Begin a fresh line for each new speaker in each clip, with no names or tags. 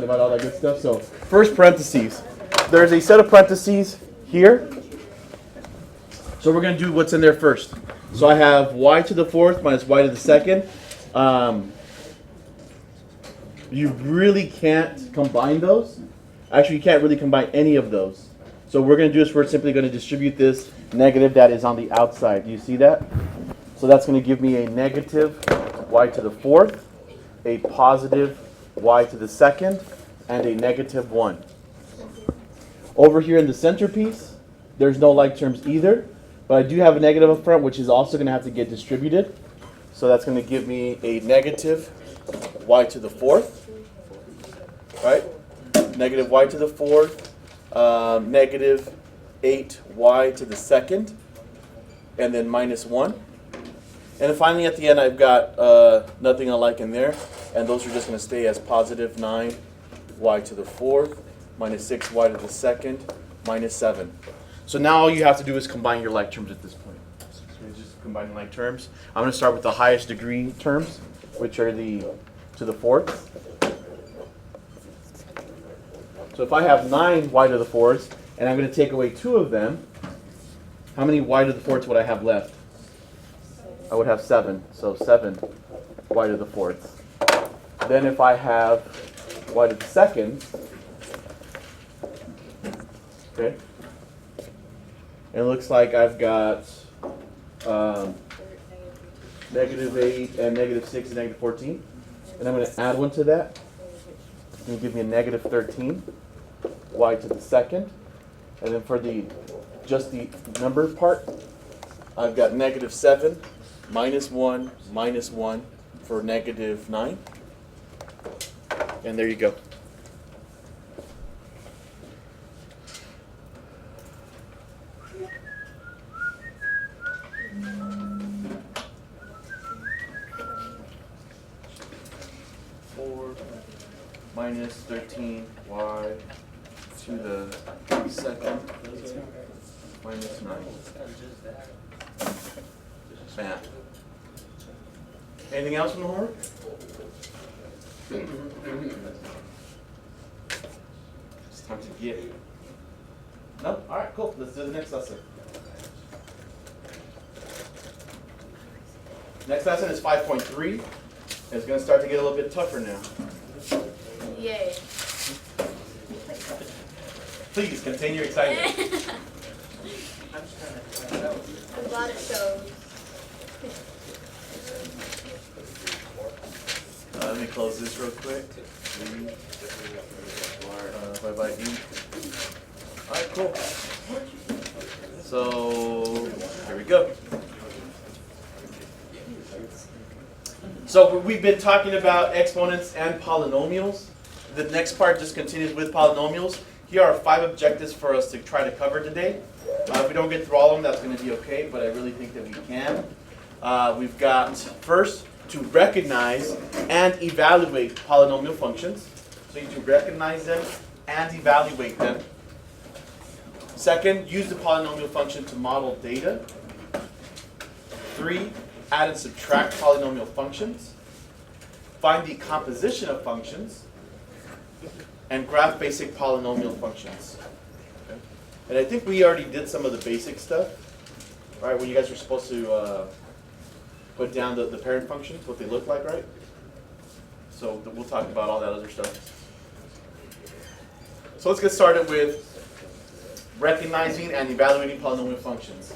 about all that good stuff. So first parentheses. There's a set of parentheses here. So we're going to do what's in there first. So I have y to the fourth minus y to the second. You really can't combine those. Actually, you can't really combine any of those. So what we're going to do is we're simply going to distribute this negative that is on the outside. Do you see that? So that's going to give me a negative y to the fourth, a positive y to the second, and a negative 1. Over here in the centerpiece, there's no like terms either, but I do have a negative up front, which is also going to have to get distributed. So that's going to give me a negative y to the fourth, right? Negative y to the fourth, negative 8y to the second, and then minus 1. And then finally at the end I've got nothing alike in there, and those are just going to stay as positive 9y to the fourth, minus 6y to the second, minus 7. So now all you have to do is combine your like terms at this point. So you're just combining like terms. I'm going to start with the highest degree terms, which are the to the fourth. So if I have 9y to the fourth, and I'm going to take away 2 of them, how many y to the fourths would I have left? I would have 7. So 7y to the fourth. Then if I have y to the second, okay, it looks like I've got negative 8 and negative 6 and negative 14. And I'm going to add 1 to that. It's going to give me a negative 13 y to the second. And then for just the number part, I've got negative 7 minus 1 minus 1 for negative 9. And there you go. Minus 13y to the second minus 9. Bam. Anything else from the homework? It's time to get. No? Alright, cool. Let's do the next lesson. Next lesson is 5.3. It's going to start to get a little bit tougher now.
Yay.
Please continue your excitement.
A lot of shows.
Let me close this real quick. Bye-bye, E. Alright, cool. So, here we go. So we've been talking about exponents and polynomials. The next part just continues with polynomials. Here are 5 objectives for us to try to cover today. If we don't get through all of them, that's going to be okay, but I really think that we can. We've got, first, to recognize and evaluate polynomial functions. So you need to recognize them and evaluate them. Second, use the polynomial function to model data. 3, add and subtract polynomial functions. Find the composition of functions. And graph basic polynomial functions. Okay. And I think we already did some of the basic stuff. All right, when you guys were supposed to put down the parent functions, what they look like, right? So we'll talk about all that other stuff. So let's get started with recognizing and evaluating polynomial functions.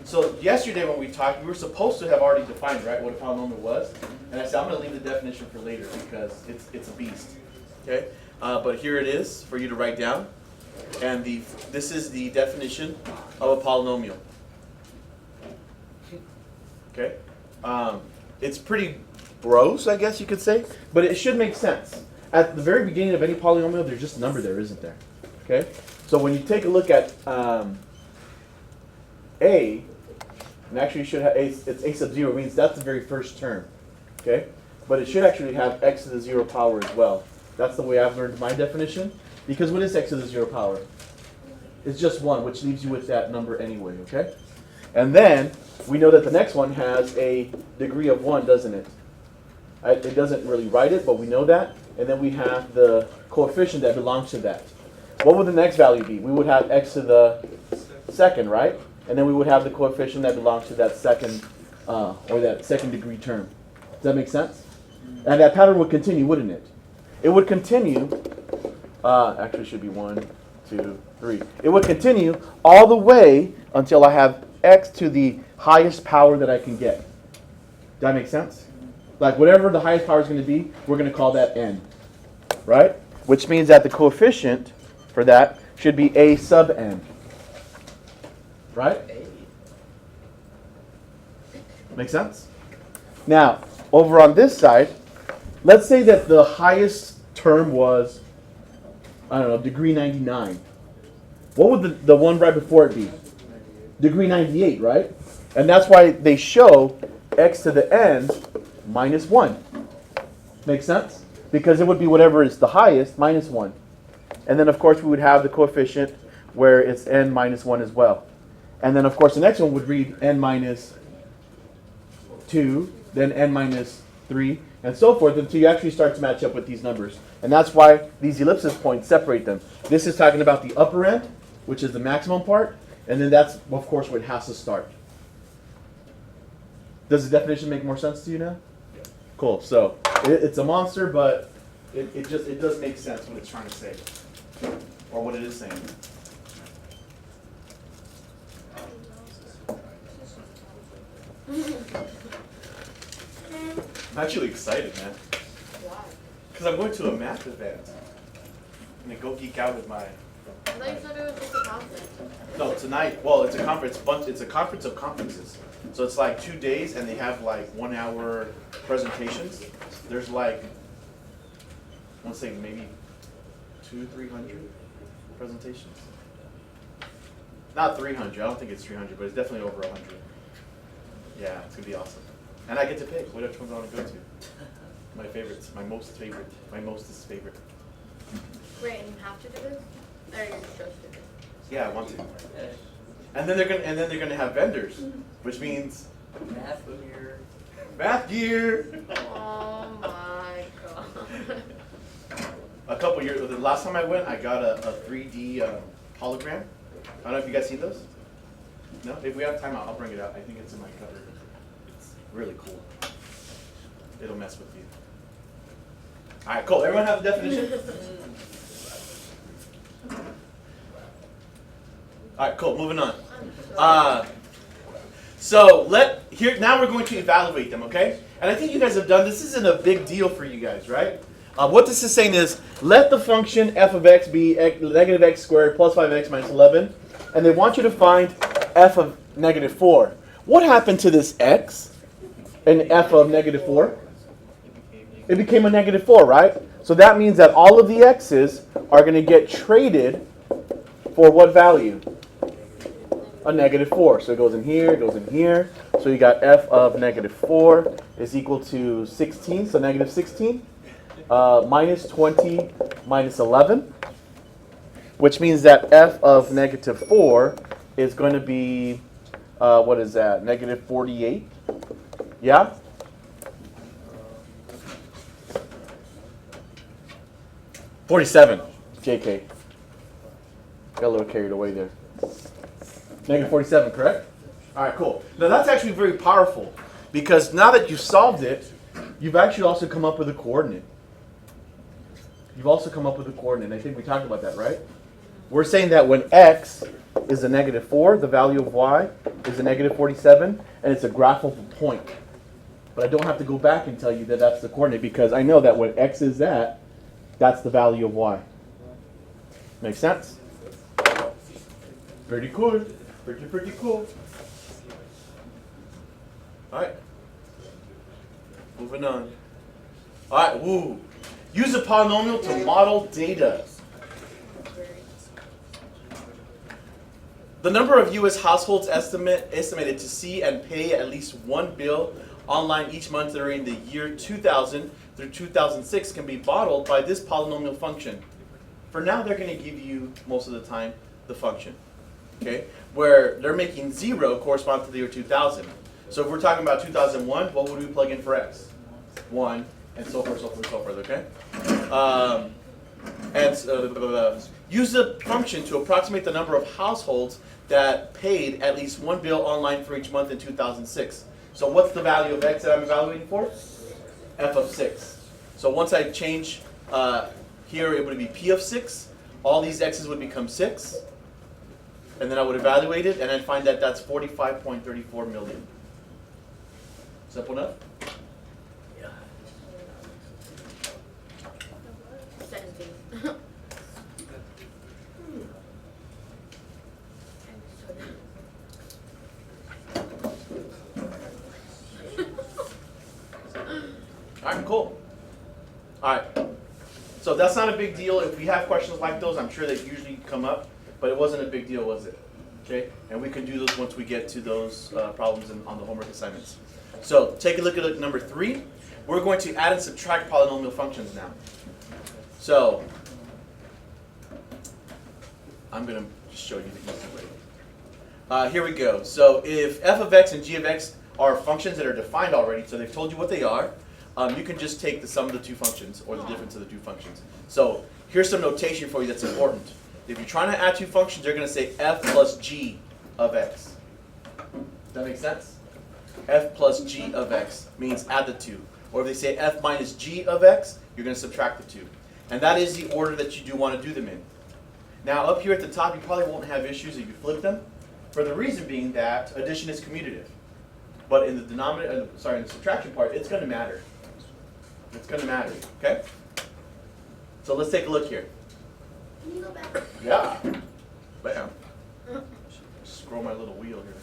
So yesterday when we talked, we were supposed to have already defined, right, what a polynomial was. And I said, I'm going to leave the definition for later because it's a beast. Okay? But here it is for you to write down. And this is the definition of a polynomial. Okay? It's pretty gross, I guess you could say, but it should make sense. At the very beginning of any polynomial, there's just a number there, isn't there? Okay? So when you take a look at A, and actually you should have it's A sub 0, means that's the very first term. Okay? But it should actually have x to the 0 power as well. That's the way I've learned my definition. Because what is x to the 0 power? It's just 1, which leaves you with that number anyway, okay? And then, we know that the next one has a degree of 1, doesn't it? It doesn't really write it, but we know that. and then we have the coefficient that belongs to that. What would the next value be? We would have x to the second, right? And then we would have the coefficient that belongs to that second, or that second degree term. Does that make sense? And that pattern would continue, wouldn't it? It would continue, actually it should be 1, 2, 3. It would continue all the way until I have x to the highest power that I can get. Does that make sense? Like whatever the highest power is going to be, we're going to call that n. Right? Which means that the coefficient for that should be a sub n. Right? Make sense? Now, over on this side, let's say that the highest term was, I don't know, degree 99. What would the one right before it be? Degree 98, right? And that's why they show x to the n minus 1. Make sense? Because it would be whatever is the highest minus 1. And then, of course, we would have the coefficient where it's n minus 1 as well. And then, of course, the next one would read n minus 2, then n minus 3, and so forth until you actually start to match up with these numbers. And that's why these ellipsis points separate them. This is talking about the upper end, which is the maximum part, and then that's, of course, where it has to start. Does the definition make more sense to you now? Cool. So it's a monster, but it does make sense what it's trying to say, or what it is saying. I'm actually excited, man.
Why?
Because I'm going to a math event. I'm going to go geek out with my...
I thought you said it was just a conference.
No, tonight, well, it's a conference, it's a conference of conferences. So it's like 2 days, and they have like 1 hour presentations. There's like, I want to say maybe 200-300 presentations. Not 300, I don't think it's 300, but it's definitely over 100. Yeah, it's going to be awesome. And I get to pick which ones I want to go to. My favorites, my mostest favorite.
Wait, and you have to do this? Or you're supposed to do this?
Yeah, I want to. And then they're gonna have vendors, which means math gear.
Oh my god.
The last time I went, I got a 3D hologram. I don't know if you guys seen those. No, if we have time, I'll bring it out. I think it's in my cupboard. It's really cool. It'll mess with you. All right, cool. Everyone have the definition? All right, cool. Moving on. Now we're going to evaluate them, okay? And I think you guys have done. This isn't a big deal for you guys, right? What this is saying is, let the function f of x be negative x squared plus 5x minus 11, and they want you to find f of negative 4. What happened to this x in f of negative 4? It became a negative 4, right? So that means that all of the x's are going to get traded for what value? A negative 4. So it goes in here, it goes in here. So you got f of negative 4 is equal to 16, so negative 16. Minus 20 minus 11, which means that f of negative 4 is going to be, what is that, negative 48? Yeah? $47. JK. Got a little carried away there. Negative 47, correct? All right, cool. Now that's actually very powerful because now that you've solved it, you've actually also come up with a coordinate. You've also come up with a coordinate. I think we talked about that, right? We're saying that when x is a negative 4, the value of y is a negative 47, and it's a graphical point. But I don't have to go back and tell you that that's the coordinate because I know that when x is that, that's the value of y. Make sense? Pretty cool. Pretty cool. All right. Moving on. All right, woo. Use a polynomial to model data. The number of U.S. households estimated to see and pay at least one bill online each month during the year 2000 through 2006 can be modeled by this polynomial function. For now, they're going to give you, most of the time, the function. Okay? Where they're making 0 correspond to the year 2000. So if we're talking about 2001, what would we plug in for x? 1, and so forth, so forth, so forth, okay? use the function to approximate the number of households that paid at least one bill online for each month in 2006. So what's the value of x that I'm evaluating for? F of 6. So once I change here, it would be P of 6. All these x's would become 6. And then I would evaluate it, and I'd find that that's 45.34 million. Simple enough?
17.
All right, cool. All right. So that's not a big deal. If we have questions like those, I'm sure they usually come up, but it wasn't a big deal, was it? Okay? And we can do those once we get to those problems on the homework assignments. So take a look at number 3. We're going to add and subtract polynomial functions now. So I'm going to just show you the easy way. Here we go. So if f of x and g of x are functions that are defined already, so they've told you what they are, you can just take the sum of the two functions or the difference of the two functions. So here's some notation for you that's important. If you're trying to add two functions, you're going to say f plus g of x. Does that make sense? F plus g of x means add the two. Or if they say f minus g of x, you're going to subtract the two. And that is the order that you do want to do them in. Now up here at the top, you probably won't have issues if you flip them, for the reason being that addition is commutative. But in the denominator, in the subtraction part, it's going to matter. It's going to matter, okay? So let's take a look here.
Can you go back?
Yeah. Bam. Scroll my little wheel here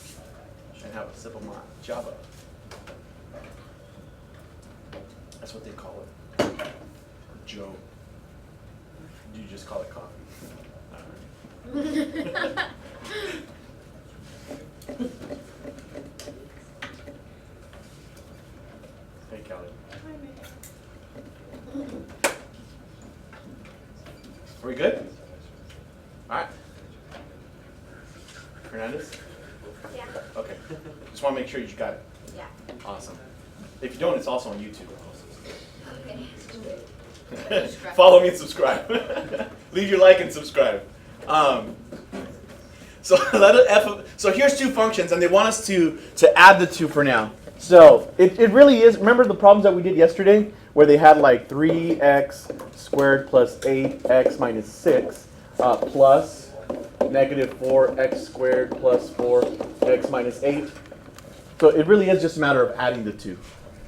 and have a sip of my Java. That's what they call it. Or Joe. You just call it coffee. All right. Hey, Callie. Are we good? All right. Hernandez?
Yeah.
Okay. Just want to make sure you got it.
Yeah.
Awesome. If you don't, it's also on YouTube.
Okay.
Follow me and subscribe. Leave your like and subscribe. So here's two functions, and they want us to add the two for now. So it really is. Remember the problems that we did yesterday, where they had like 3x squared plus 8x minus 6 plus negative 4x squared plus 4x minus 8. So it really is just a matter of adding the two.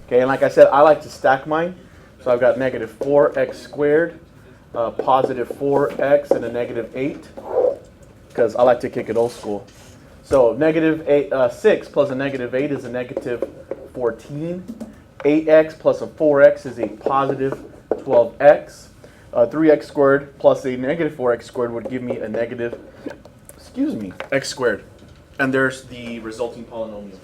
Okay, and like I said, I like to stack mine. So I've got negative 4x squared, positive 4x, and a negative 8, because I like to kick it old school. So negative 6 plus a negative 8 is a negative 14. 8x plus a 4x is a positive 12x. 3x squared plus a negative 4x squared would give me a negative, x squared. And there's the resulting polynomial.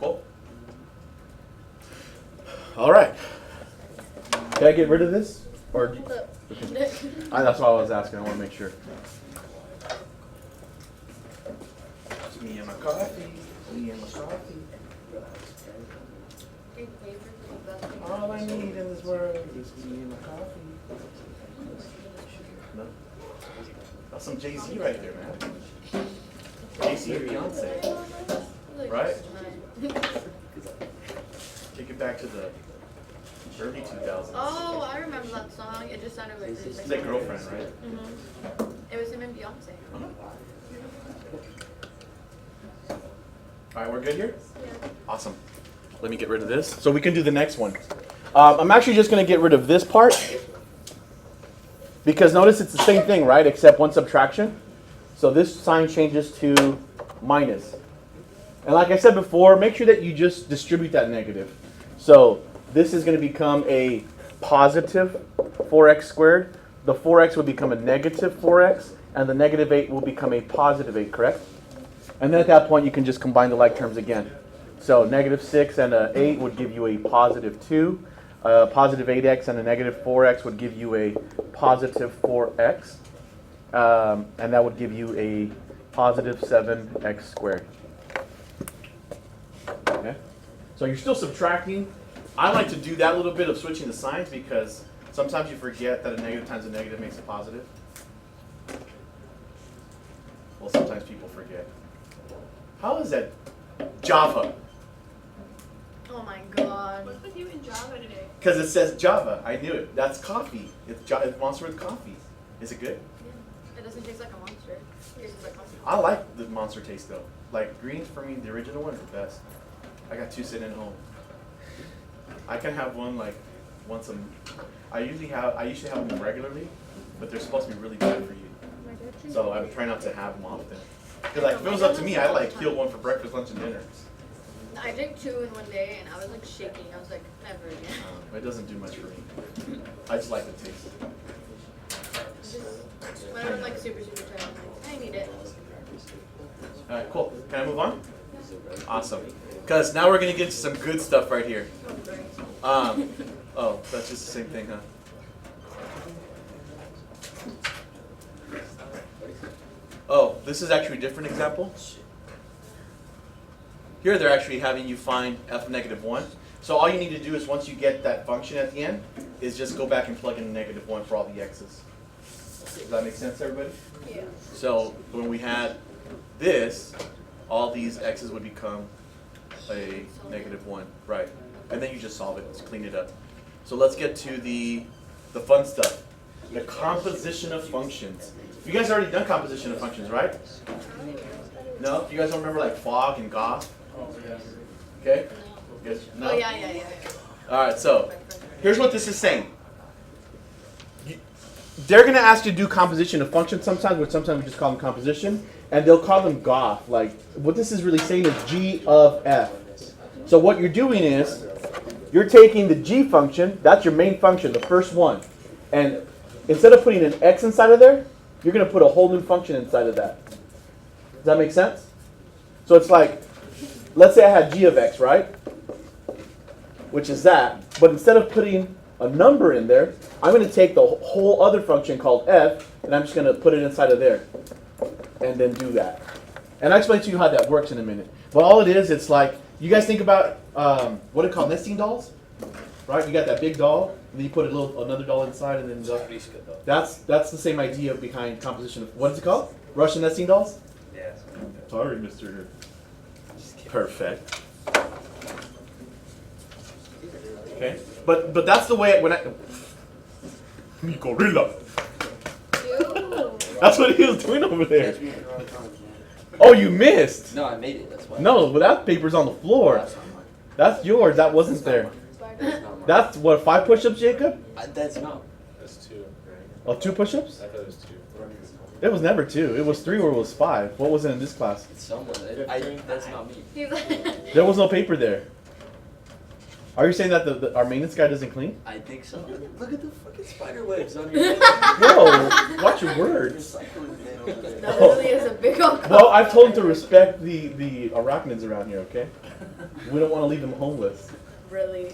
Cool. All right. Can I get rid of this? Or that's what I was asking. I want to make sure. It's me and my coffee. Me and my coffee. All I need in this world is me and my coffee. No? That's some Jay-Z right there, man. Jay-Z and Beyonce. Right? Take it back to the early 2000s.
Oh, I remember that song. It just sounded like
It's like Girlfriend, right?
It was him and Beyonce.
All right, we're good here?
Yeah.
Awesome. Let me get rid of this. So we can do the next one. I'm actually just going to get rid of this part. Because notice it's the same thing, right? Except one subtraction. So this sign changes to minus. And like I said before, make sure that you just distribute that negative. So this is going to become a positive 4x squared. The 4x would become a negative 4x. And the negative 8 will become a positive 8, correct? And then at that point, you can just combine the like terms again. So negative 6 and a 8 would give you a positive 2. Positive 8x and a negative 4x would give you a positive 4x. And that would give you a positive 7x squared. So you're still subtracting. I like to do that little bit of switching the signs because sometimes you forget that a negative times a negative makes a positive. Well, sometimes people forget. How is that Java?
Oh my god.
What's with you in Java today?
Because it says Java. I knew it. That's coffee. It's Monster with coffee. Is it good?
Yeah. It doesn't taste like a monster. It tastes like coffee.
I like the Monster taste though. Like greens for me, the original ones are best. I got 2 sitting at home. I can have one like once a. I usually have them regularly, but they're supposed to be really bad for you. So I'm trying not to have them often. Because like if it was up to me, I'd like kill one for breakfast, lunch, and dinner.
I drank 2 in one day and I was like shaking. I was like, never again.
It doesn't do much for me. I just like the taste.
Just whenever I'm like super tired, I'm like, I need it.
All right, cool. Can I move on? Awesome. Because now we're gonna get to some good stuff right here. Oh, that's just the same thing, huh? Oh, this is actually a different example. Here they're actually having you find f of negative 1. So all you need to do is once you get that function at the end, is just go back and plug in negative 1 for all the x's. Does that make sense, everybody?
Yeah.
So when we had this, all these x's would become a negative 1, right? And then you just solve it, just clean it up. So let's get to the fun stuff. The composition of functions. You guys already done composition of functions, right? No? You guys don't remember like fog and goth? Okay? You guys, no?
Oh yeah.
Alright, so here's what this is saying. They're going to ask you to do composition of functions sometimes, which sometimes we just call them composition, and they'll call them goth. Like, what this is really saying is g of f. So what you're doing is, you're taking the g function, that's your main function, the first one, and instead of putting an x inside of there, you're going to put a whole new function inside of that. Does that make sense? So it's like, let's say I had g of x, right? Which is that, but instead of putting a number in there, I'm going to take the whole other function called f, and I'm just going to put it inside of there, and then do that. And I'll explain to you how that works in a minute. But all it is, it's like, you guys think about, what are called nesting dolls? Right? You got that big doll, and then you put another doll inside, and then that's the same idea behind composition of, what is it called? Russian nesting dolls?
Yeah.
Sorry, Mr. Perfect. Okay, but that's the way it, when I gorilla. That's what he was doing over there. Oh, you missed.
No, I made it. That's why.
No, but that paper's on the floor.
That's not mine.
That's yours. That wasn't there.
That's not mine.
That's what, 5 push-ups, Jacob?
That's not.
That's 2, right?
Oh, 2 push-ups?
I thought it was 2.
It was never 2. It was 3 or it was 5. What was it in this class?
It's someone. That's not me.
He's like,
There was no paper there. Are you saying that our maintenance guy doesn't clean?
I think so. Look at the fucking spider webs on your head.
Whoa, watch your words.
Recycling bin over there.
that really is a big old
Well, I've told him to respect the arachnids around here, okay? We don't want to leave them homeless.
Really?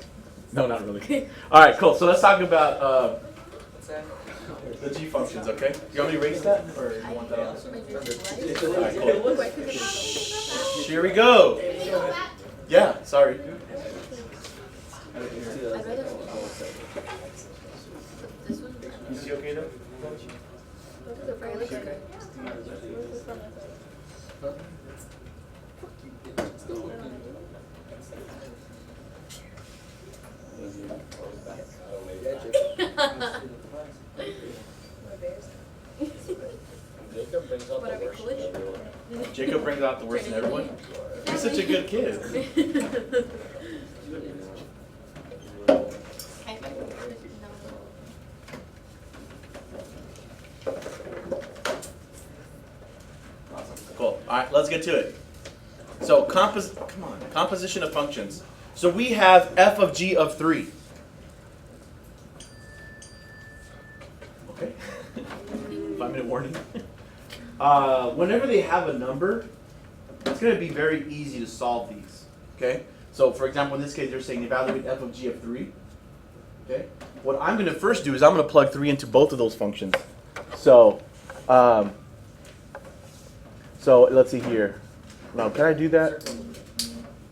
No, not really. All right, cool. So let's talk about
What's that?
the G functions, okay? You want me to erase that, or you want that on? All right, cool. Here we go. Yeah, sorry.
I'd rather this one.
Is he okay though?
Jacob brings out the
Whatever,
worst in
college.
everyone.
Jacob brings out the worst in everyone. He's such a good kid. Awesome. Cool. All right, let's get to it. So composition of functions. So we have f of g of 3. Okay. 5-minute warning. Whenever they have a number, it's going to be very easy to solve these. Okay. So for example, in this case, they're saying evaluate f of g of 3. Okay. What I'm going to first do is I'm going to plug 3 into both of those functions. So, so let's see here. Now, can I do that?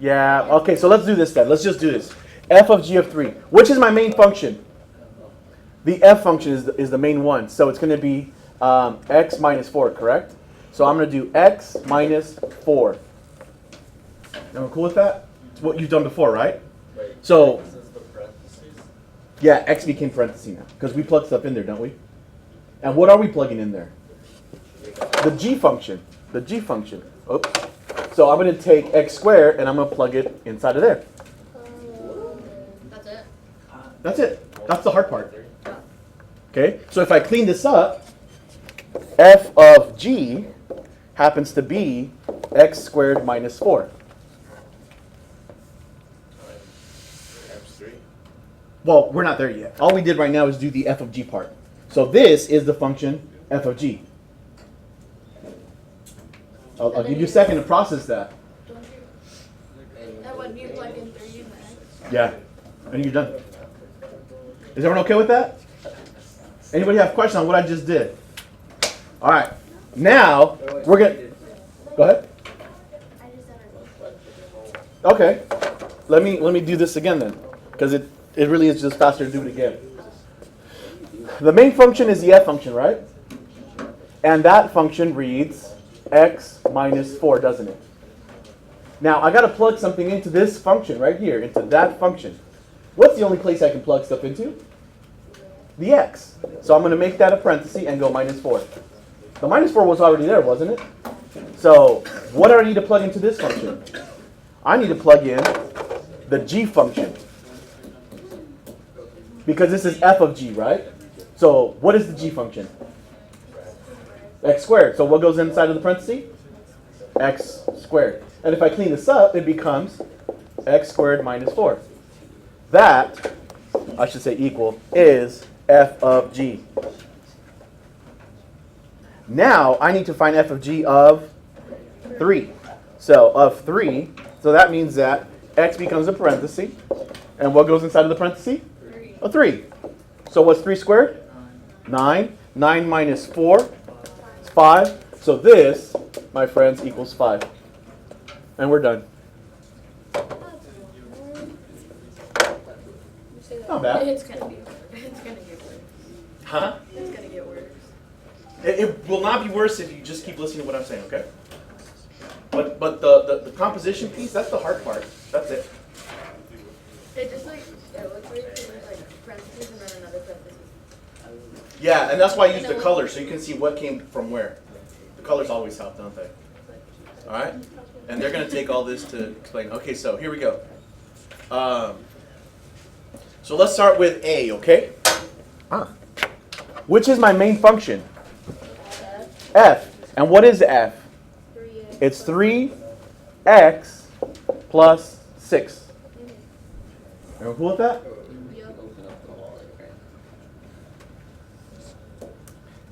Yeah, okay, so let's do this then. Let's just do this. F of g of 3. Which is my main function? The f function is the main one. So it's going to be x minus 4, correct? So I'm going to do x minus 4. Am I cool with that? It's what you've done before, right?
Wait,
So,
this is the parentheses?
yeah, x became parentheses now. Because we plug stuff in there, don't we? And what are we plugging in there? The g function. The g function. Oops. So I'm going to take x squared and I'm going to plug it inside of there.
That's it.
That's it. That's the hard part. Okay, so if I clean this up, f of g happens to be x squared minus 4.
Times 3.
Well, we're not there yet. All we did right now is do the f of g part. So this is the function f of g. I'll give you a second to process that.
Don't you? And when you plug in 3 in the X.
Yeah, and you're done. Is everyone okay with that? Anybody have questions on what I just did? All right. Now we're gonna go ahead. Okay. Let me do this again then, because it really is just faster to do it again. The main function is the f function, right? And that function reads x minus 4, doesn't it? Now I got to plug something into this function right here, into that function. What's the only place I can plug stuff into? The x. So I'm going to make that a parenthesis and go minus 4. The minus 4 was already there, wasn't it? So what do I need to plug into this function? I need to plug in the g function. Because this is f of g, right? So what is the g function? X squared. So what goes inside of the parenthesis? X squared. And if I clean this up, it becomes x squared minus 4. That, I should say equal, is f of g. Now I need to find f of g of 3. So of 3, so that means that x becomes a parenthesis. And what goes inside of the parenthesis?
3.
A 3. So what's 3 squared? 9. 9 minus 4 is 5. So this, my friends, equals 5. And we're done. Not bad.
It's gonna be. It's gonna get worse.
Huh?
It's gonna get worse.
It will not be worse if you just keep listening to what I'm saying, okay? But the composition piece, that's the hard part. That's it.
It just like it looks weird because there's like parentheses and then another parenthesis.
Yeah, and that's why I use the color, so you can see what came from where. The colors always help, don't they? All right? And they're going to take all this to explain. Okay, so here we go. So let's start with A, okay? Which is my main function? F. And what is F?
3x.
It's 3x plus 6. Everyone cool with that?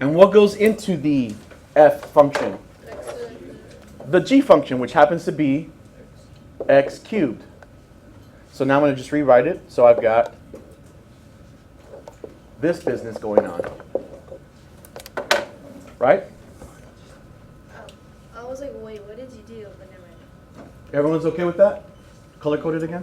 And what goes into the f function? The g function, which happens to be x cubed. So now I'm going to just rewrite it. So I've got this business going on. Right?
I was like, wait, what did you do? But never mind.
Everyone's okay with that? Color coded again?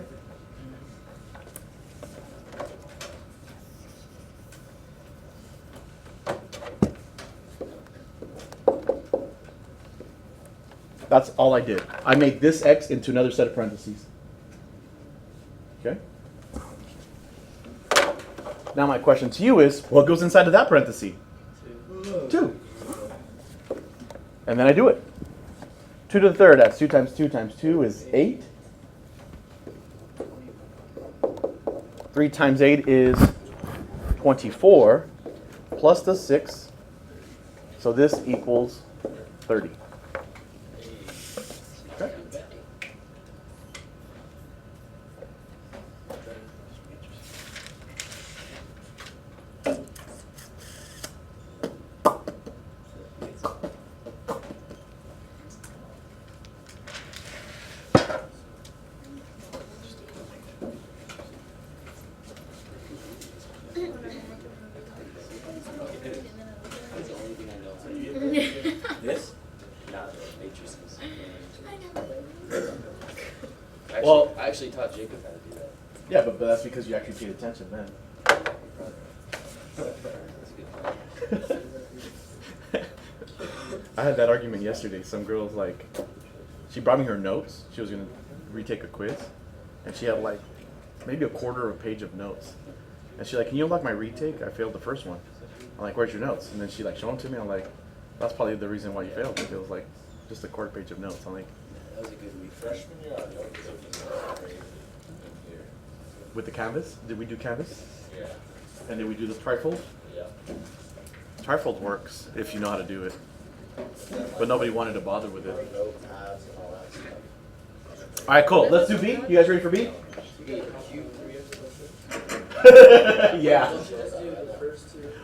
That's all I did. I made this x into another set of parentheses. Okay? Now my question to you is, what goes inside of that parenthesis? 2. And then I do it. 2 to the third, that's 2 times 2 times 2 is 8. 3 times 8 is 24, plus the 6. So this equals 30. Okay.
This? actually taught Jacob how to do that.
Yeah, but that's because you actually paid attention then.
That's a good point.
I had that argument yesterday. Some girl's like, she brought me her notes. She was gonna retake a quiz, and she had like maybe a quarter of a page of notes. And she's like, "Can you unlock my retake? I failed the first one." I'm like, "Where's your notes?" And then she like showed them to me. I'm like, "That's probably the reason why you failed. It was like just a quarter page of notes." I'm like,
That was a good week.
Freshman year, I know because of the grade in here.
"With the canvas? Did we do canvas?
Yeah.
And did we do the trifold?
Yeah.
Trifold works if you know how to do it, but nobody wanted to bother with it."
Note pads and all that stuff.
All right, cool. Let's do B. You guys ready for B? Yeah.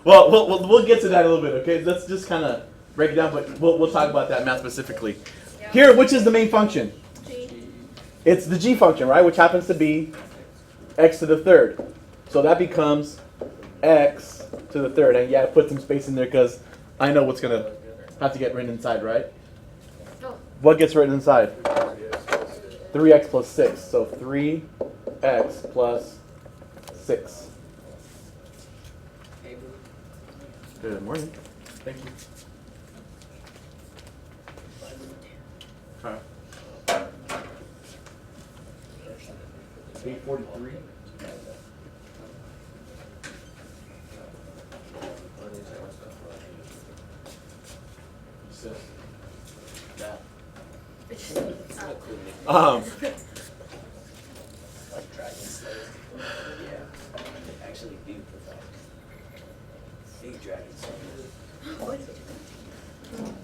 Well, we'll get to that in a little bit, okay? Let's just kind of break it down, but we'll talk about that math specifically. Here, which is the main function?
G.
It's the g function, right? Which happens to be x to the third. So that becomes x to the third. And yeah, put some space in there because I know what's going to have to get written inside, right?
Oh.
What gets written inside? 3x plus 6. So 3x plus 6. Good morning. Thank you. All right. 843.
It's
That's a cool nickname. Like Dragon Slayer. Yeah. They actually do put that. Big Dragon Slayer.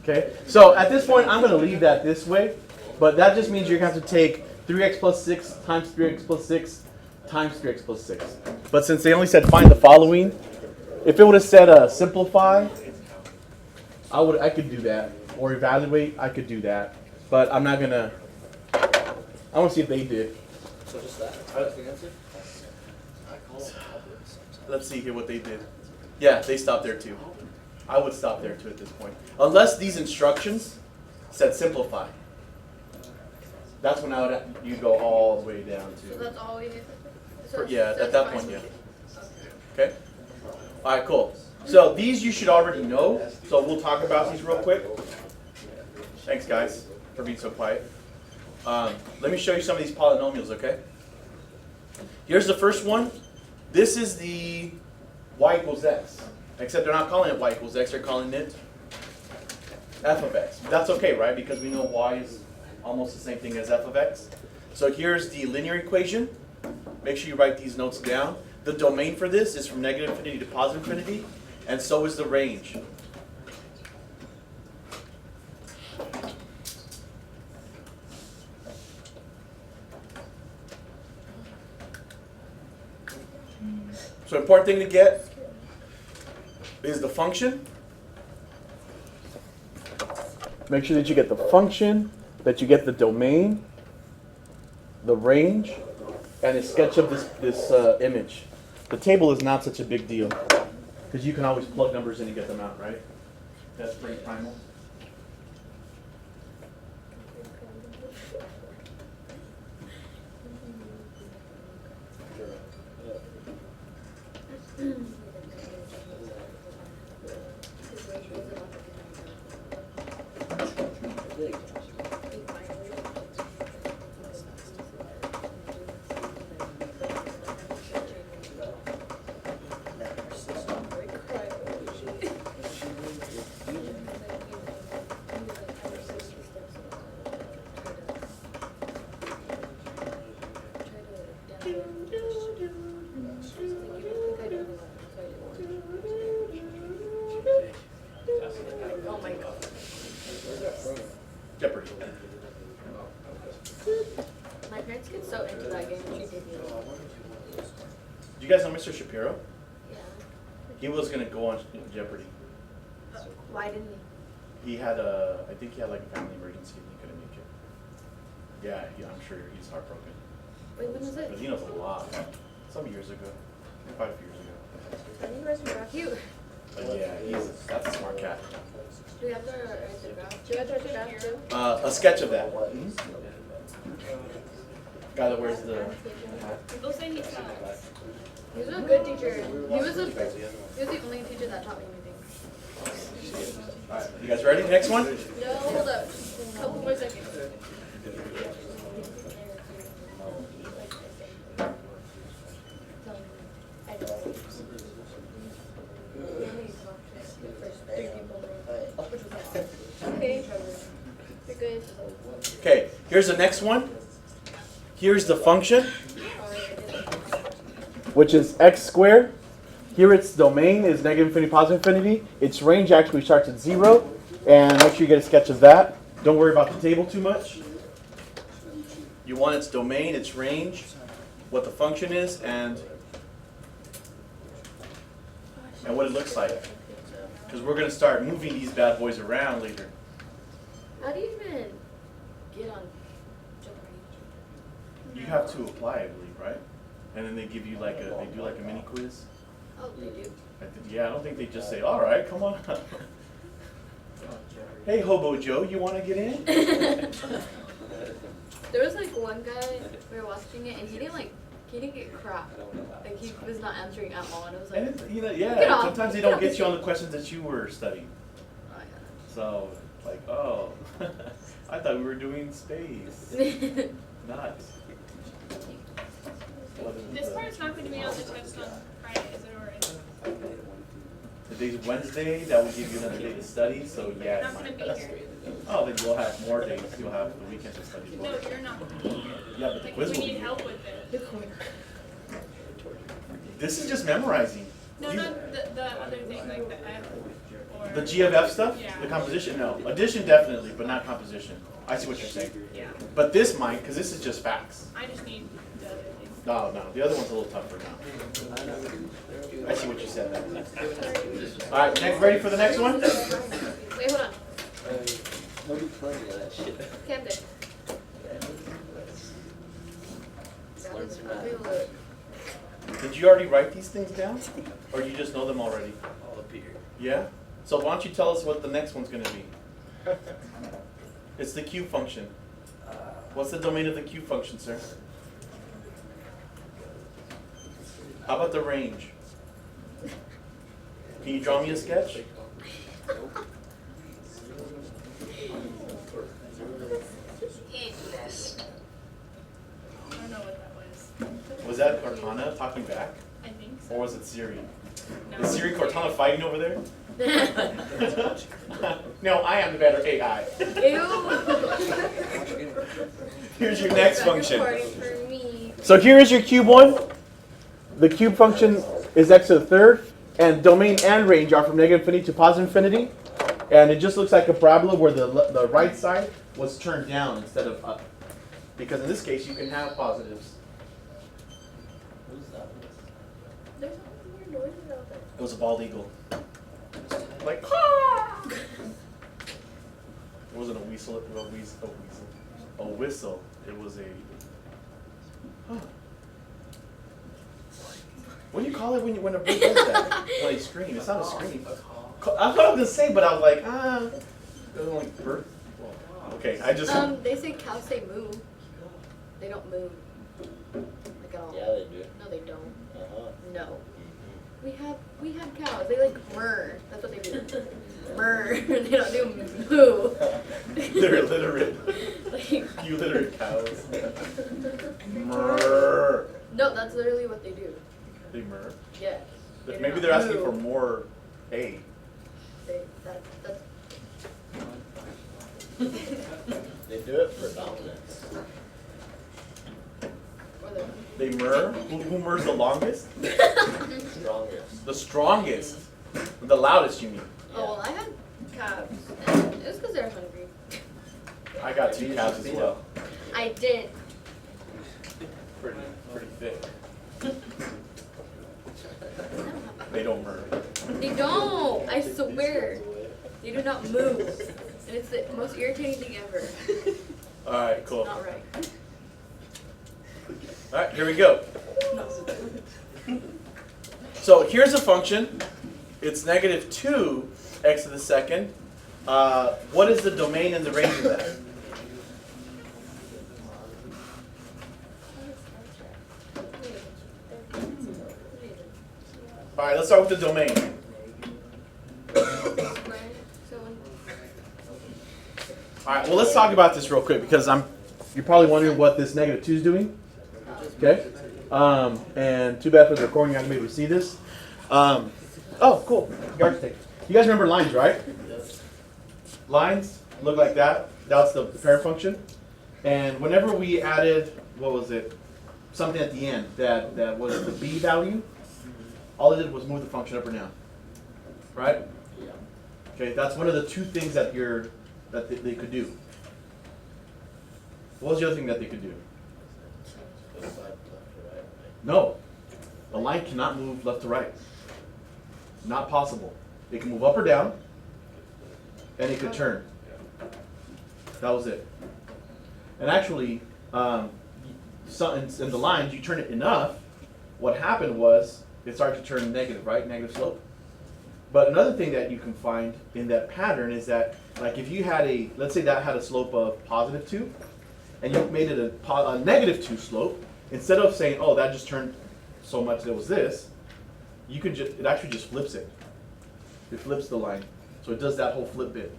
Okay, so at this point, I'm going to leave that this way, but that just means you're going to have to take 3x plus 6 times 3x plus 6 times 3x plus 6. But since they only said find the following, if it would have said simplify, I could do that. Or evaluate, I could do that. But I'm not going to, I want to see if they did.
So just that? That's the answer? I call it
Let's see here what they did. Yeah, they stopped there too. I would stop there too at this point. Unless these instructions said simplify. That's when you go all the way down
So
to.
that's all we need.
Yeah, at that point, yeah. Okay? All right, cool. So these you should already know. So we'll talk about these real quick. Thanks, guys, for being so quiet. Let me show you some of these polynomials, okay? Here's the first one. This is the y equals x. Except they're not calling it y equals x, they're calling it f of x. That's okay, right? Because we know y is almost the same thing as f of x. So here's the linear equation. Make sure you write these notes down. The domain for this is from negative infinity to positive infinity, and so is the range. So important thing to get is the function. Make sure that you get the function, that you get the domain, the range, and a sketch of this image. The table is not such a big deal because you can always plug numbers in and get them out, right? That's pretty primal.
Oh my god.
Jeopardy.
My parents get so into that game, it's ridiculous.
Do you guys know Mr. Shapiro?
Yeah.
He was gonna go on Jeopardy.
Why didn't he?
I think he had like a family emergency and he couldn't make it. Yeah, I'm sure he's heartbroken.
Wait, when was it?
But he knows a lot. Some years ago. Quite a few years ago.
I think you guys were cute.
But yeah, that's a smart cat.
Do we have the graph? Do you have the graph too?
A sketch of that. Guy that wears the hat.
People say he sucks.
He was a good teacher. He was the only teacher that taught me anything.
Alright, you guys ready? Next one?
No, hold up. Just a couple more seconds. Okay, you're good.
Okay, here's the next one. Here's the function, which is x squared. Here its domain is negative infinity, positive infinity. Its range actually starts at 0. And make sure you get a sketch of that. Don't worry about the table too much. You want its domain, its range, what the function is, and what it looks like. Because we're going to start moving these bad boys around later.
How do you even get on Jeopardy?
You have to apply, I believe, right? And then they give you like they do like a mini quiz.
Oh, they do.
Yeah, I don't think they just say, all right, come on. Hey, Hobo Joe, you want to get in?
There was like one guy, we were watching it, and he didn't get crap. Like he was not answering at all, and it was like,
And it's,
Get
yeah,
off.
sometimes they
Get
don't
off
get
the
you on the
stage.
questions that you were studying.
oh
So, like, oh, I thought we were doing space.
yeah.
Not.
This part's not going to be on the test on Friday, is it already?
Today's Wednesday, that will give you another day to study, so yeah,
Not
it
going
might.
to be here.
Oh, then you'll have more days, you'll have the weekend to study.
No, you're not going to be here.
Yeah, but the
Like,
quiz
we
will
need
be.
help with it.
This is just memorizing.
No,
You-
not the other thing, like the F or...
The G of F stuff?
Yeah.
The composition? No. Addition definitely, but not composition. I see what you're saying.
Yeah,
But this might, because this is just facts.
I just need the other thing.
No, no, the other one's a little tougher now. I see what you said there. Alright, next, ready for the next one?
Wait, hold on.
Nobody telling you that shit.
Camden.
Learn some math.
Did you already write these things down? Or you just know them already?
All up here.
Yeah? So why don't you tell us what the next one's gonna be? It's the cube function. What's the domain of the cube function, sir? How about the range? Can you draw me a sketch?
I don't know what that was.
Was that Cortana talking back?
I think so.
Or was it Siri?
No.
Is Siri Cortana fighting over there? No, I am the better AI.
Ew.
Here's your next function.
Recording for me.
So here is your cube one. The cube function is x to the third, and domain and range are from negative infinity to positive infinity. And it just looks like a parabola where the right side was turned down instead of up. Because in this case, you can have positives.
Who's that?
There's weird noises out there.
It was a bald eagle. Like, it wasn't a whistle, a whistle. It was a. What do you call it when a bird does that? When they scream. It's not a scream. I thought I was gonna say, but I was like, it was like bird. Okay, I just.
They say cows say moo. They don't moo. Like at all.
Yeah, they do.
No, they don't.
Uh-huh.
No. We have cows. They like murr. That's what they do. Murr. They don't do moo.
They're illiterate.
Like,
You illiterate cows. Murr.
no, that's literally what they do.
They murr.
Yeah. They do
Maybe
not
they're asking
moo.
for more hay.
That's
They do it for dominance.
or the
They murr. Who murrs the longest?
Strongest.
The strongest. The loudest, you mean?
Oh well, I had calves, and it was because they were hungry.
I got 2 calves as well.
I did.
Pretty thick.
I don't have
They don't murr.
They don't. I swear. They do not move. And it's the most irritating thing ever.
Alright, cool.
Not right.
Alright, here we go. So here's a function. It's negative 2 x to the second. What is the domain and the range of that? All right, let's start with the domain.
Right? So
All right, well, let's talk about this real quick because you're probably wondering what this -2 is doing. Okay? And too bad for the recording, you're not going to be able to see this. Oh, cool. Yardstick. You guys remember lines, right? Lines look like that. That's the parent function. And whenever we added, what was it? Something at the end that was the b value, all it did was move the function up or down. Right? Okay, that's one of the two things that they could do. What was the other thing that they could do? No. A line cannot move left to right. Not possible. It can move up or down, and it could turn. That was it. And actually, in the lines, you turn it enough, what happened was it started to turn negative, right? Negative slope. But another thing that you can find in that pattern is that, like if you had let's say that had a slope of +2, and you made it a -2 slope, instead of saying, oh, that just turned so much that it was this, you could it actually just flips it. It flips the line. So it does that whole flip bit.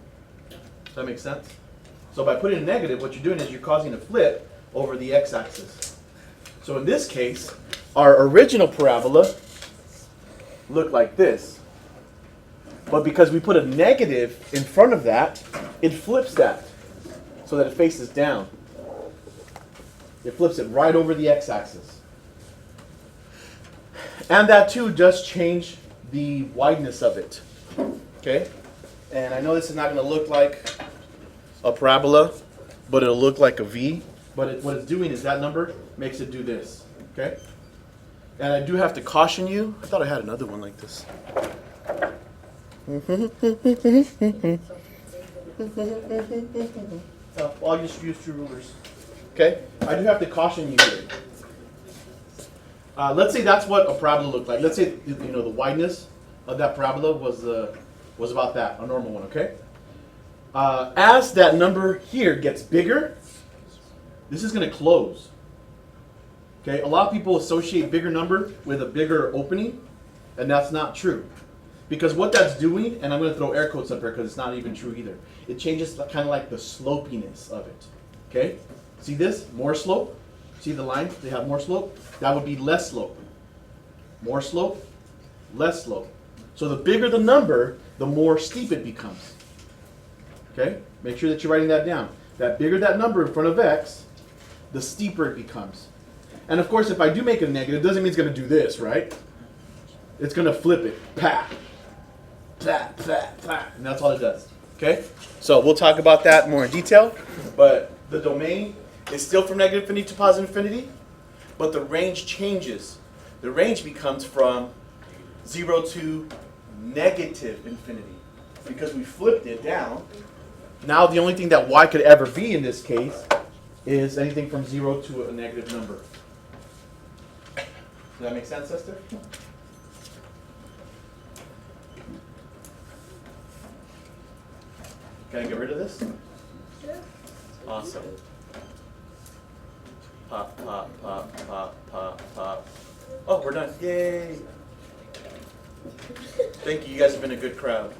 Does that make sense? So by putting a negative, what you're doing is you're causing a flip over the x-axis. So in this case, our original parabola looked like this. But because we put a negative in front of that, it flips that so that it faces down. It flips it right over the x-axis. And that too does change the wideness of it. Okay? And I know this is not going to look like a parabola, but it'll look like a V. But what it's doing is that number makes it do this. Okay? And I do have to caution you. I thought I had another one like this. I'll just use 2 rulers. Okay? I do have to caution you here. Let's say that's what a parabola looked like. Let's say the wideness of that parabola was about that, a normal one, okay? As that number here gets bigger, this is going to close. Okay? A lot of people associate bigger number with a bigger opening, and that's not true. Because what that's doing, and I'm going to throw air quotes up here because it's not even true either, it changes kind of like the slopiness of it. Okay? See this? More slope. See the lines? They have more slope. That would be less slope. More slope, less slope. So the bigger the number, the more steep it becomes. Okay? Make sure that you're writing that down. That bigger that number in front of x, the steeper it becomes. And of course, if I do make it a negative, it doesn't mean it's going to do this, right? It's going to flip it. Pat. Pat, pat, pat. And that's all it does. Okay? So we'll talk about that more in detail. But the domain is still from -infinity to +infinity, but the range changes. The range becomes from 0 to -infinity. Because we flipped it down, now the only thing that y could ever be in this case is anything from 0 to a negative number. Does that make sense, Esther? Can I get rid of this?
Yeah.
Awesome. Pop, pop, pop, pop, pop, pop. Oh, we're done. Yay! Thank you. You guys have been a good crowd.